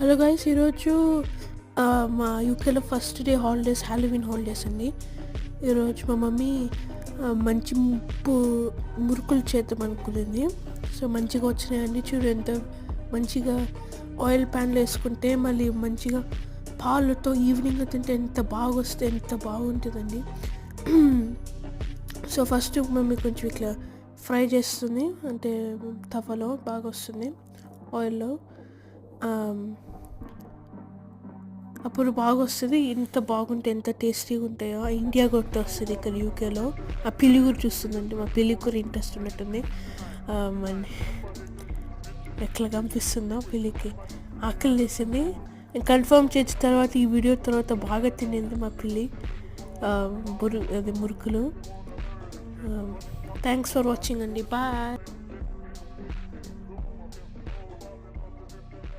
Hello guys, ఈరోజు మా యూకేలో first day holidays, Halloween holidays అండి. ఈరోజు మా మమ్మీ మంచి మురుకులు చేద్దాం అనుకునింది. సో మంచిగా వచ్చినాయండి. చూడు ఎంత మంచిగా ఆయిల్ ప్యాన్లో వేసుకుంటే మళ్ళీ మంచిగా పాలతో ఈవినింగ్ తింటే ఎంత బాగుంటుందండి. సో ఫస్ట్ మమ్మీ కొంచెం ఇట్లా ఫ్రై చేస్తుంది, అంటే తవలో బాగా వస్తుంది ఆయిల్లో. అప్పుడు బాగా వస్తుంది. ఎంత బాగుంటే ఎంత టేస్టీగా ఉంటాయో. ఇండియా కొట్టి వస్తుంది ఇక్కడ యూకేలో. ఆ పిల్లి కూడా చూస్తుందండి, మా పిల్లి కూడా ఇంట్రెస్ట్ ఉన్నట్టుంది. మరి ఎట్లా కనిపిస్తుందో పిల్లికి ఆకలి వేసింది. కన్ఫర్మ్ చేసిన తర్వాత ఈ వీడియో తర్వాత బాగా తినింది మా పిల్లి మురుకులు. థ్యాంక్స్ ఫర్ వాచింగ్ అండి. బాయ్.